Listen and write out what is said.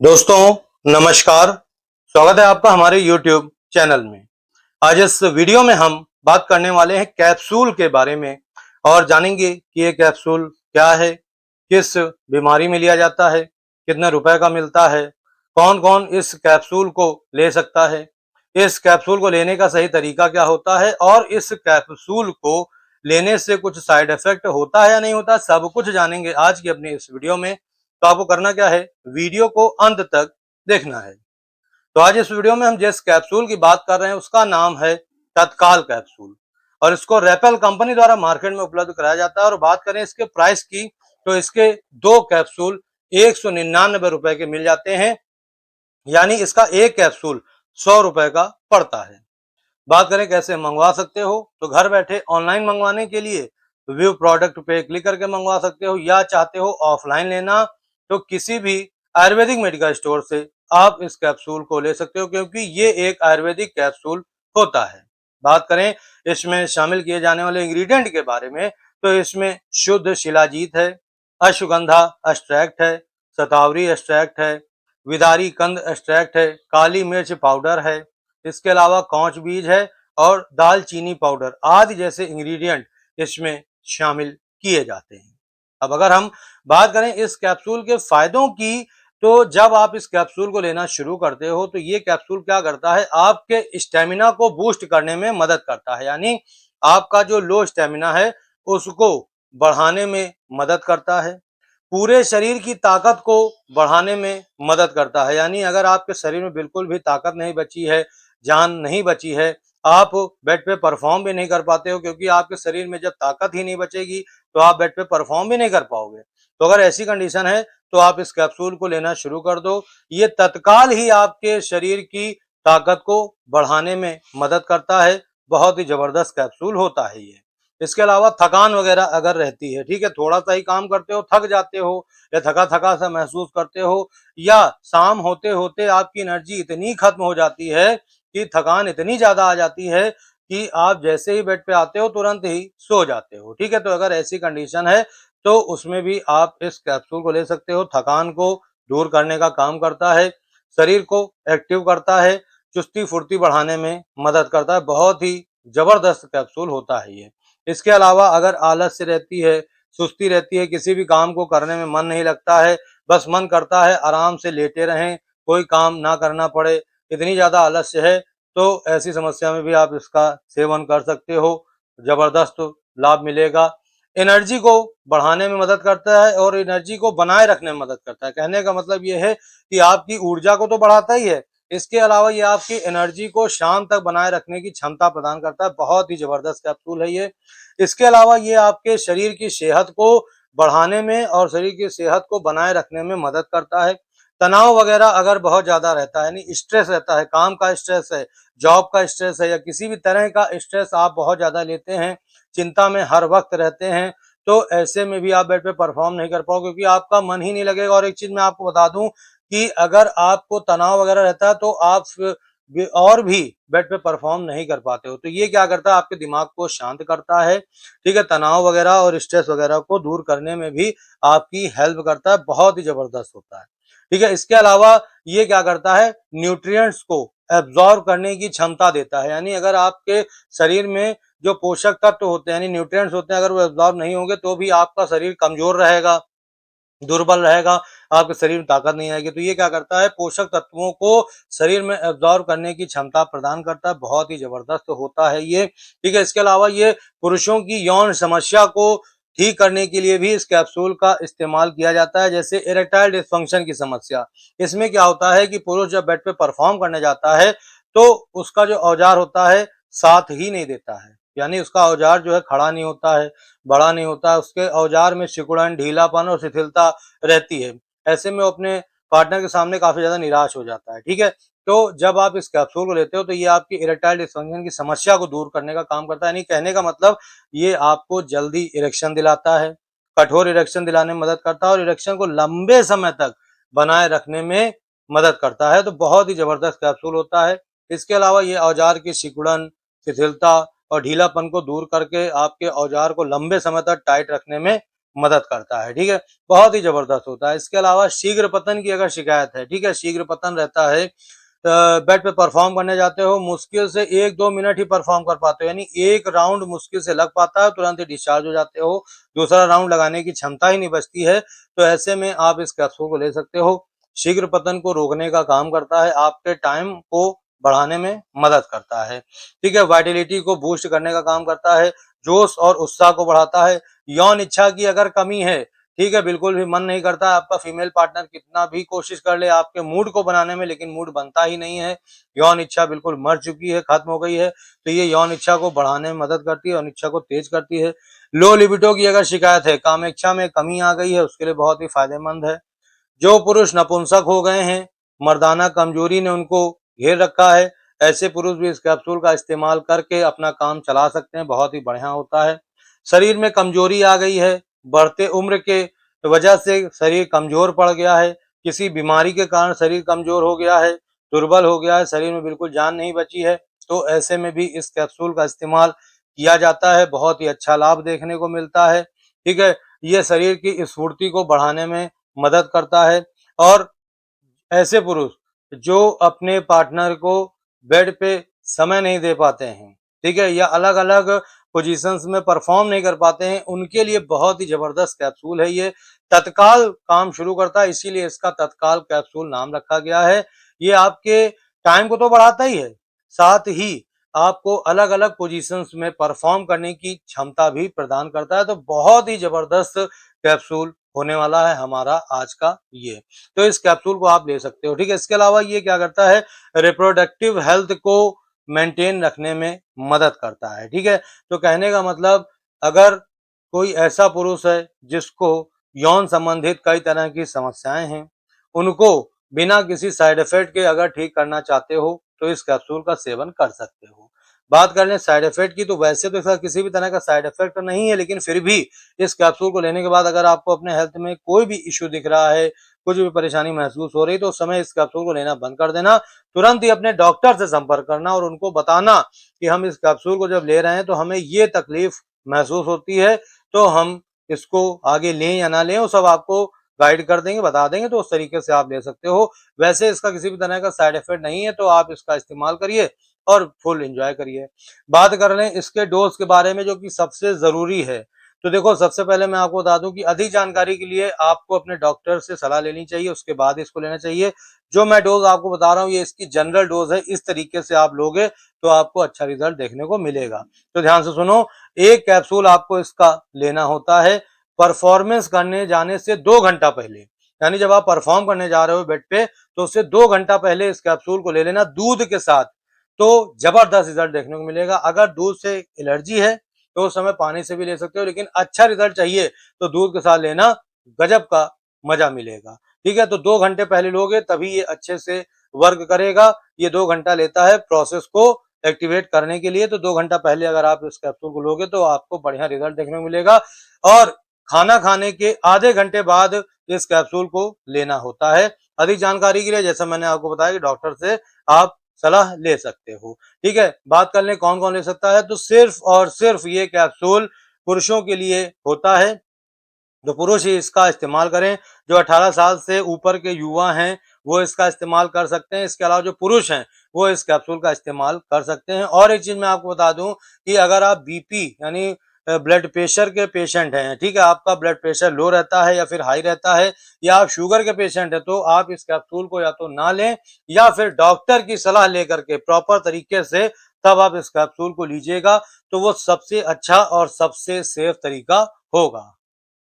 दोस्तों नमस्कार। स्वागत है आपका हमारे YouTube चैनल में। आज इस वीडियो में हम बात करने वाले हैं कैप्सूल के बारे में और जानेंगे कि ये कैप्सूल क्या है, किस बीमारी में लिया जाता है, कितने रुपए का मिलता है, कौन कौन इस कैप्सूल को ले सकता है, इस कैप्सूल को लेने का सही तरीका क्या होता है और इस कैप्सूल को लेने से कुछ साइड इफेक्ट होता है या नहीं होता, सब कुछ जानेंगे आज की अपनी इस वीडियो में। तो आपको करना क्या है, वीडियो को अंत तक देखना है। तो आज इस वीडियो में हम जिस कैप्सूल की बात कर रहे हैं उसका नाम है तत्काल कैप्सूल और इसको रेपेल कंपनी द्वारा मार्केट में उपलब्ध कराया जाता है। और बात करें इसके प्राइस की तो इसके 2 कैप्सूल 199 रुपए के मिल जाते हैं, यानी इसका एक कैप्सूल 100 रुपए का पड़ता है। बात करें कैसे मंगवा सकते हो, तो घर बैठे ऑनलाइन मंगवाने के लिए व्यू प्रोडक्ट पे क्लिक करके मंगवा सकते हो, या चाहते हो ऑफलाइन लेना तो किसी भी आयुर्वेदिक मेडिकल स्टोर से आप इस कैप्सूल को ले सकते हो, क्योंकि ये एक आयुर्वेदिक कैप्सूल होता है। बात करें इसमें शामिल किए जाने वाले इंग्रेडिएंट के बारे में, तो इसमें शुद्ध शिलाजीत है, अश्वगंधा एक्सट्रैक्ट है, शतावरी एक्सट्रैक्ट है, विदारी कंद एक्सट्रैक्ट है, काली मिर्च पाउडर है, इसके अलावा कौच बीज है और दालचीनी पाउडर आदि जैसे इंग्रेडिएंट इसमें शामिल किए जाते हैं। अब अगर हम बात करें इस कैप्सूल के फायदों की, तो जब आप इस कैप्सूल को लेना शुरू करते हो तो ये कैप्सूल क्या करता है, आपके स्टेमिना को बूस्ट करने में मदद करता है। यानी आपका जो लो स्टेमिना है उसको बढ़ाने में मदद करता है, पूरे शरीर की ताकत को बढ़ाने में मदद करता है। यानी अगर आपके शरीर में बिल्कुल भी ताकत नहीं बची है, जान नहीं बची है, आप बेड पे परफॉर्म भी नहीं कर पाते हो, क्योंकि आपके शरीर में जब ताकत ही नहीं बचेगी तो आप बेड पे परफॉर्म भी नहीं कर पाओगे। तो अगर ऐसी कंडीशन है तो आप इस कैप्सूल को लेना शुरू कर दो। ये तत्काल ही आपके शरीर की ताकत को बढ़ाने में मदद करता है। बहुत ही जबरदस्त कैप्सूल होता है ये। इसके अलावा थकान वगैरह अगर रहती है, ठीक है, थोड़ा सा ही काम करते हो, थक जाते हो या थका थका सा महसूस करते हो, या शाम होते होते आपकी एनर्जी इतनी खत्म हो जाती है कि थकान इतनी ज्यादा आ जाती है कि आप जैसे ही बेड पे आते हो तुरंत ही सो जाते हो, ठीक है। तो अगर ऐसी कंडीशन है तो उसमें भी आप इस कैप्सूल को ले सकते हो। थकान को दूर करने का काम करता है, शरीर को एक्टिव करता है, चुस्ती फुर्ती बढ़ाने में मदद करता है। बहुत ही जबरदस्त कैप्सूल होता है ये। इसके अलावा अगर आलस्य रहती है, सुस्ती रहती है, किसी भी काम को करने में मन नहीं लगता है, बस मन करता है आराम से लेटे रहें, कोई काम ना करना पड़े, इतनी ज़्यादा आलस्य है, तो ऐसी समस्या में भी आप इसका सेवन कर सकते हो। ज़बरदस्त लाभ मिलेगा। एनर्जी को बढ़ाने में मदद करता है और एनर्जी को बनाए रखने में मदद करता है। कहने का मतलब ये है कि आपकी ऊर्जा को तो बढ़ाता ही है, इसके अलावा ये आपकी एनर्जी को शाम तक बनाए रखने की क्षमता प्रदान करता है। बहुत ही जबरदस्त कैप्सूल है ये। इसके अलावा ये आपके शरीर की सेहत को बढ़ाने में और शरीर की सेहत को बनाए रखने में मदद करता है। तनाव वगैरह अगर बहुत ज्यादा रहता है, यानी स्ट्रेस रहता है, काम का स्ट्रेस है, जॉब का स्ट्रेस है, या किसी भी तरह का स्ट्रेस आप बहुत ज्यादा लेते हैं, चिंता में हर वक्त रहते हैं, तो ऐसे में भी आप बेड पे परफॉर्म नहीं कर पाओगे, क्योंकि आपका मन ही नहीं लगेगा। और एक चीज मैं आपको बता दूं कि अगर आपको तनाव वगैरह रहता है तो आप और भी बेड पे परफॉर्म नहीं कर पाते हो। तो ये क्या करता है, आपके दिमाग को शांत करता है, ठीक है, तनाव वगैरह और स्ट्रेस वगैरह को दूर करने में भी आपकी हेल्प करता है। बहुत ही जबरदस्त होता है, ठीक है। इसके अलावा ये क्या करता है, न्यूट्रिएंट्स को एब्जॉर्ब करने की क्षमता देता है। यानी अगर आपके शरीर में जो पोषक तत्व होते हैं, यानी न्यूट्रिएंट्स होते हैं, अगर वो एब्जॉर्ब नहीं होंगे तो भी आपका शरीर कमजोर रहेगा, दुर्बल रहेगा, आपके शरीर में ताकत नहीं आएगी। तो ये क्या करता है, पोषक तत्वों को शरीर में एब्जॉर्ब करने की क्षमता प्रदान करता है। बहुत ही जबरदस्त होता है ये, ठीक है। इसके अलावा ये पुरुषों की यौन समस्या को ठीक करने के लिए भी इस कैप्सूल का इस्तेमाल किया जाता है, जैसे इरेक्टाइल डिस्फंक्शन की समस्या। इसमें क्या होता है कि पुरुष जब बेड पे परफॉर्म करने जाता है तो उसका जो औजार होता है साथ ही नहीं देता है, यानी उसका औजार जो है खड़ा नहीं होता है, बड़ा नहीं होता है, उसके औजार में सिकुड़न, ढीलापन और शिथिलता रहती है। ऐसे में वो अपने पार्टनर के सामने काफी ज्यादा निराश हो जाता है, ठीक है। तो जब आप इस कैप्सूल को लेते हो तो ये आपकी इरेक्टाइल डिस्फंक्शन की समस्या को दूर करने का काम करता है। यानी कहने का मतलब ये आपको जल्दी इरेक्शन दिलाता है, कठोर इरेक्शन दिलाने में मदद करता है और इरेक्शन को लंबे समय तक बनाए रखने में मदद करता है। तो बहुत ही जबरदस्त कैप्सूल होता है। इसके अलावा ये औजार की सिकुड़न, शिथिलता और ढीलापन को दूर करके आपके औजार को लंबे समय तक टाइट रखने में मदद करता है, ठीक है, बहुत ही जबरदस्त होता है। इसके अलावा शीघ्र पतन की अगर शिकायत है, ठीक है, शीघ्र पतन रहता है, बेड पे परफॉर्म करने जाते हो, मुश्किल से 1-2 मिनट ही परफॉर्म कर पाते हो, यानी एक राउंड मुश्किल से लग पाता है, तुरंत ही डिस्चार्ज हो जाते हो, दूसरा राउंड लगाने की क्षमता ही नहीं बचती है। तो ऐसे में आप इस कैप्सूल को ले सकते हो। शीघ्र पतन को रोकने का काम करता है, आपके टाइम को बढ़ाने में मदद करता है, ठीक है, वाइटलिटी को बूस्ट करने का काम करता है, जोश और उत्साह को बढ़ाता है। यौन इच्छा की अगर कमी है, ठीक है, बिल्कुल भी मन नहीं करता, आपका फीमेल पार्टनर कितना भी कोशिश कर ले आपके मूड को बनाने में, लेकिन मूड बनता ही नहीं है, यौन इच्छा बिल्कुल मर चुकी है, खत्म हो गई है, तो ये यौन इच्छा को बढ़ाने में मदद करती है, यौन इच्छा को तेज करती है। लो लिबिडो की अगर शिकायत है, कामेच्छा में कमी आ गई है, उसके लिए बहुत ही फायदेमंद है। जो पुरुष नपुंसक हो गए हैं, मर्दाना कमजोरी ने उनको घेर रखा है, ऐसे पुरुष भी इस कैप्सूल का इस्तेमाल करके अपना काम चला सकते हैं, बहुत ही बढ़िया होता है। शरीर में कमजोरी आ गई है, बढ़ते उम्र के वजह से शरीर कमजोर पड़ गया है, किसी बीमारी के कारण शरीर कमजोर हो गया है, दुर्बल हो गया है, शरीर में बिल्कुल जान नहीं बची है, तो ऐसे में भी इस कैप्सूल का इस्तेमाल किया जाता है, बहुत ही अच्छा लाभ देखने को मिलता है, ठीक है। ये शरीर की स्फूर्ति को बढ़ाने में मदद करता है। और ऐसे पुरुष जो अपने पार्टनर को बेड पे समय नहीं दे पाते हैं, ठीक है, या अलग-अलग पोजीशंस में परफॉर्म नहीं कर पाते हैं, उनके लिए बहुत ही जबरदस्त कैप्सूल है ये। तत्काल काम शुरू करता है, इसीलिए इसका तत्काल कैप्सूल नाम रखा गया है। ये आपके टाइम को तो बढ़ाता ही है, साथ ही आपको अलग-अलग पोजीशंस में परफॉर्म करने की क्षमता भी प्रदान करता है, तो बहुत ही जबरदस्त कैप्सूल होने वाला है हमारा आज का ये। तो इस कैप्सूल को आप ले सकते हो, ठीक है। इसके अलावा ये क्या करता है, रिप्रोडक्टिव हेल्थ को मेंटेन रखने में मदद करता है, ठीक है। तो कहने का मतलब, अगर कोई ऐसा पुरुष है जिसको यौन संबंधित कई तरह की समस्याएं हैं, उनको बिना किसी साइड इफेक्ट के अगर ठीक करना चाहते हो, तो इस कैप्सूल का सेवन कर सकते हो। बात कर लें साइड इफेक्ट की, तो वैसे तो इसका किसी भी तरह का साइड इफेक्ट नहीं है, लेकिन फिर भी इस कैप्सूल को लेने के बाद अगर आपको अपने हेल्थ में कोई भी इश्यू दिख रहा है, कुछ भी परेशानी महसूस हो रही है, तो उस समय इस कैप्सूल को लेना बंद कर देना, तुरंत ही अपने डॉक्टर से संपर्क करना और उनको बताना कि हम इस कैप्सूल को जब ले रहे हैं तो हमें ये तकलीफ महसूस होती है, तो हम इसको आगे लें या ना लें, वो सब आपको गाइड कर देंगे, बता देंगे, तो उस तरीके से आप ले सकते हो। वैसे इसका किसी भी तरह का साइड इफेक्ट नहीं है, तो आप इसका इस्तेमाल करिए और फुल एंजॉय करिए। बात कर लें इसके डोज के बारे में, जो कि सबसे जरूरी है, तो देखो, सबसे पहले मैं आपको बता दूं कि अधिक जानकारी के लिए आपको अपने डॉक्टर से सलाह लेनी चाहिए, उसके बाद इसको लेना चाहिए। जो मैं डोज आपको बता रहा हूँ, ये इसकी जनरल डोज है, इस तरीके से आप लोगे तो आपको अच्छा रिजल्ट देखने को मिलेगा। तो ध्यान से सुनो, एक कैप्सूल आपको इसका लेना होता है परफॉर्मेंस करने जाने से 2 घंटा पहले, यानी जब आप परफॉर्म करने जा रहे हो बेड पे, तो उससे 2 घंटा पहले इस कैप्सूल को ले लेना दूध के साथ, तो जबरदस्त रिजल्ट देखने को मिलेगा। अगर दूध से एलर्जी है, तो उस समय पानी से भी ले सकते हो, लेकिन अच्छा रिजल्ट चाहिए तो दूध के साथ लेना, गजब का मजा मिलेगा, ठीक है। तो 2 घंटे पहले लोगे तभी ये अच्छे से वर्क करेगा। ये 2 घंटा लेता है प्रोसेस को एक्टिवेट करने के लिए, तो 2 घंटा पहले अगर आप इस कैप्सूल को लोगे तो आपको बढ़िया रिजल्ट देखने को मिलेगा। और खाना खाने के आधे घंटे बाद इस कैप्सूल को लेना होता है। अधिक जानकारी के लिए, जैसा मैंने आपको बताया, कि डॉक्टर से आप सलाह ले सकते हो, ठीक है। बात कर लें कौन कौन ले सकता है, तो सिर्फ और सिर्फ ये कैप्सूल पुरुषों के लिए होता है, जो पुरुष ही इसका इस्तेमाल करें। जो 18 साल से ऊपर के युवा हैं, वो इसका इस्तेमाल कर सकते हैं। इसके अलावा जो पुरुष हैं, वो इस कैप्सूल का इस्तेमाल कर सकते हैं। और एक चीज मैं आपको बता दूं कि अगर आप बीपी यानी ब्लड प्रेशर के पेशेंट हैं, ठीक है, आपका ब्लड प्रेशर लो रहता है या फिर हाई रहता है, या आप शुगर के पेशेंट हैं, तो आप इस कैप्सूल को या तो ना लें, या फिर डॉक्टर की सलाह लेकर के प्रॉपर तरीके से तब आप इस कैप्सूल को लीजिएगा, तो वो सबसे अच्छा और सबसे सेफ तरीका होगा।